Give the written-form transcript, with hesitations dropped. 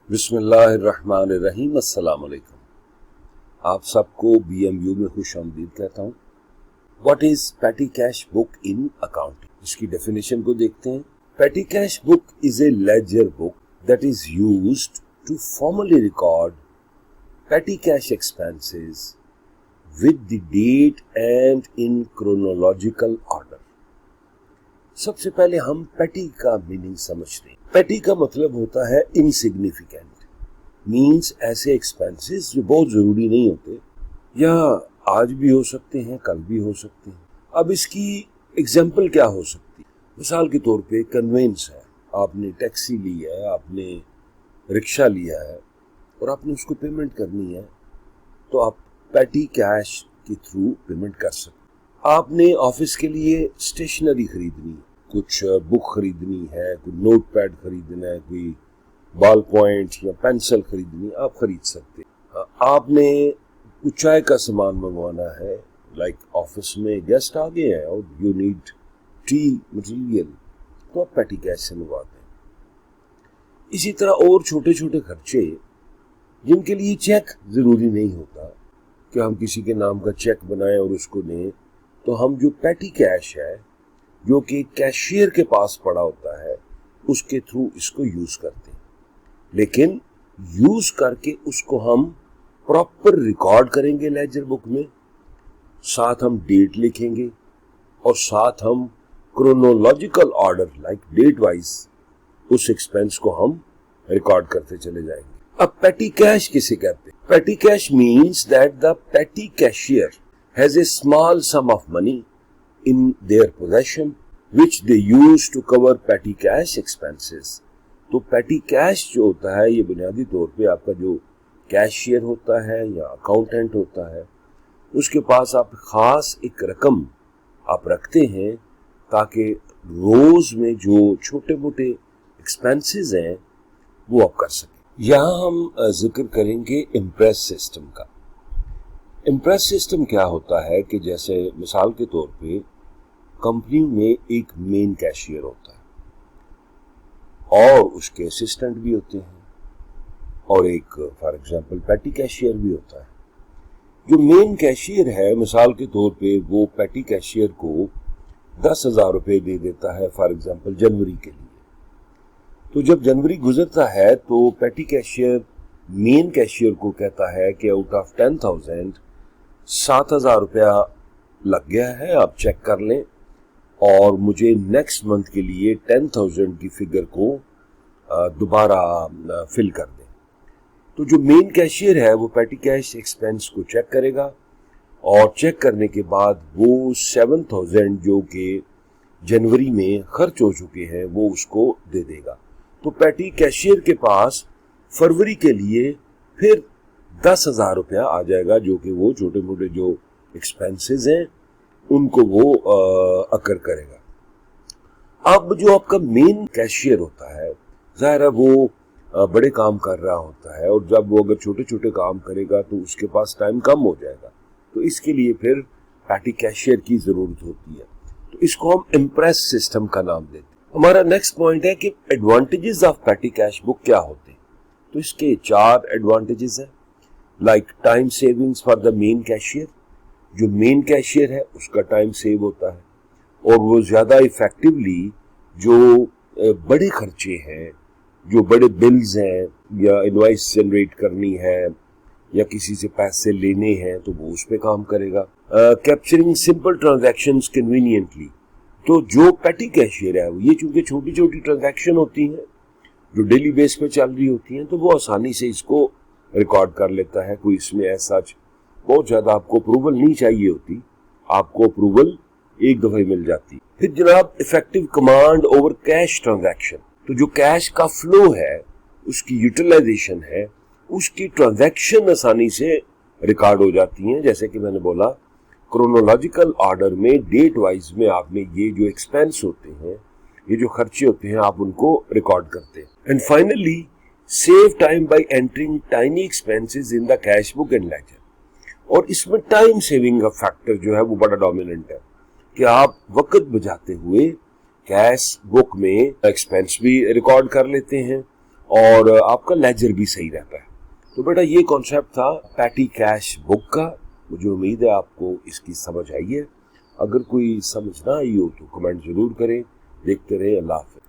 बिस्मिल्लाहिर्रहमानिर्रहीम। अस्सलाम वालेकुम। आप सबको BMU में खुश आमदीद कहता हूँ। What is petty cash book in accounting? इसकी डेफिनेशन को देखते हैं। Petty cash book is a ledger book that is used to formally record petty cash expenses with the date and in chronological order. सबसे पहले हम पेटी का meaning समझते हैं। पेटी का मतलब होता है इनसिग्निफिकेंट, मीन्स ऐसे एक्सपेंसेस जो बहुत जरूरी नहीं होते या आज भी हो सकते हैं, कल भी हो सकते हैं। अब इसकी एग्जाम्पल क्या हो सकती है? मिसाल के तौर पे कन्वेंस है, आपने टैक्सी ली है, आपने रिक्शा लिया है और आपने उसको पेमेंट करनी है, तो आप पेटी कैश के थ्रू पेमेंट कर सकते। आपने ऑफिस के लिए स्टेशनरी खरीदनी है, कुछ बुक खरीदनी है, कोई नोट पैड खरीदना है, कोई बॉल पॉइंट या पेंसिल खरीदनी है, आप खरीद सकते हैं। आपने कुछ चाय का सामान मंगवाना है, लाइक ऑफिस में गेस्ट आ गए हैं और यू नीड टी मटेरियल, तो आप पेटी कैश से मंगवाते हैं। इसी तरह और छोटे छोटे खर्चे जिनके लिए चेक जरूरी नहीं होता कि हम किसी के नाम का चेक बनाएं और उसको दें, तो हम जो पेटी कैश है जो कि कैशियर के पास पड़ा होता है उसके थ्रू इसको यूज करते हैं। लेकिन यूज करके उसको हम प्रॉपर रिकॉर्ड करेंगे लेजर बुक में, साथ हम डेट लिखेंगे और साथ हम chronological order like date wise उस एक्सपेंस को हम रिकॉर्ड करते चले जाएंगे। अब पेटी कैश किसे कहते हैं? Petty cash means that the पेटी cashier has a small sum of money in their possession which they use to cover petty cash expenses। तो petty cash जो होता है ये बुनियादी तौर पे आपका जो कैशियर होता है या अकाउंटेंट होता है उसके पास आप खास एक रकम आप रखते हैं ताकि रोज में जो छोटे मोटे एक्सपेंसेस हैं वो आप कर सकें। यहाँ हम जिक्र करेंगे इम्प्रेस सिस्टम का। इम्प्रेस सिस्टम क्या होता है कि जैसे मिसाल के तौर पे कंपनी में एक मेन कैशियर होता है और उसके असिस्टेंट भी होते हैं और एक फॉर एग्जांपल पेटी कैशियर भी होता है। जो मेन कैशियर है मिसाल के तौर पे वो पेटी कैशियर को 10,000 रुपये दे देता है फॉर एग्जांपल जनवरी के लिए। तो जब जनवरी गुजरता है तो पेटी कैशियर मेन कैशियर को कहता है कि आउट ऑफ 10,000 7,000 रुपया लग गया है, आप चेक कर लें और मुझे नेक्स्ट मंथ के लिए 10,000 की फिगर को दोबारा फिल कर दें। तो जो मेन कैशियर है वो पेटी कैश एक्सपेंस को चेक करेगा और चेक करने के बाद वो 7,000 जो कि जनवरी में खर्च हो चुके हैं वो उसको दे देगा। तो पेटी कैशियर के पास फरवरी के लिए फिर 10,000 रुपया आ जाएगा जो कि वो छोटे मोटे जो एक्सपेंसेस हैं उनको वो अकर करेगा। अब जो आपका मेन कैशियर होता है जाहिर है वो बड़े काम कर रहा होता है और जब वो अगर छोटे छोटे काम करेगा तो उसके पास टाइम कम हो जाएगा, तो इसके लिए फिर पेटी कैशियर की जरूरत होती है। तो इसको हम इम्प्रेस सिस्टम का नाम देते हैं। हमारा नेक्स्ट पॉइंट है कि एडवांटेजेस ऑफ पेटी कैश बुक क्या होते हैं। तो इसके 4 एडवांटेजेस हैं। Like time savings for the main cashier, जो मेन कैशियर है उसका टाइम सेव होता है और वो ज्यादा इफेक्टिवली जो बड़े खर्चे हैं, जो बड़े बिल्स हैं या इनवॉइस जनरेट करनी है या किसी से पैसे लेने हैं तो वो उस पे काम करेगा। कैप्चरिंग सिंपल ट्रांजैक्शंस कन्वीनियंटली, तो जो पेटी कैशियर है ये चूंकि छोटी छोटी ट्रांजैक्शन होती हैं जो डेली बेस पे चल रही होती हैं तो वो आसानी से इसको रिकॉर्ड कर लेता है। कोई इसमें ऐसा बहुत ज्यादा आपको अप्रूवल नहीं चाहिए होती, आपको अप्रूवल एक दफा ही मिल जाती। फिर जनाब effective command over cash transaction, तो जो कैश का फ्लो है उसकी यूटिलाइजेशन है उसकी ट्रांजैक्शन आसानी से रिकॉर्ड हो जाती हैं। जैसे कि मैंने बोला क्रोनोलॉजिकल ऑर्डर में डेट वाइज में आपने ये जो एक्सपेंस होते हैं ये जो खर्चे होते हैं आप उनको रिकॉर्ड करते हैं। And finally save time by entering tiny expenses in the cash book and ledger, और इसमें टाइम सेविंग का फैक्टर जो है वो बड़ा डोमिनेंट है कि आप वक्त बचाते हुए कैश बुक में एक्सपेंस भी रिकॉर्ड कर लेते हैं اور آپ کا لیجر بھی صحیح رہتا ہے. تو بیٹا یہ کانسیپٹ تھا پیٹی کیش بک کا. مجھے امید ہے آپ کو اس کی سمجھ آئی ہے. اگر کوئی سمجھ نہ آئی ہو تو کمنٹ ضرور کریں. دیکھتے رہیں. اللہ حافظ.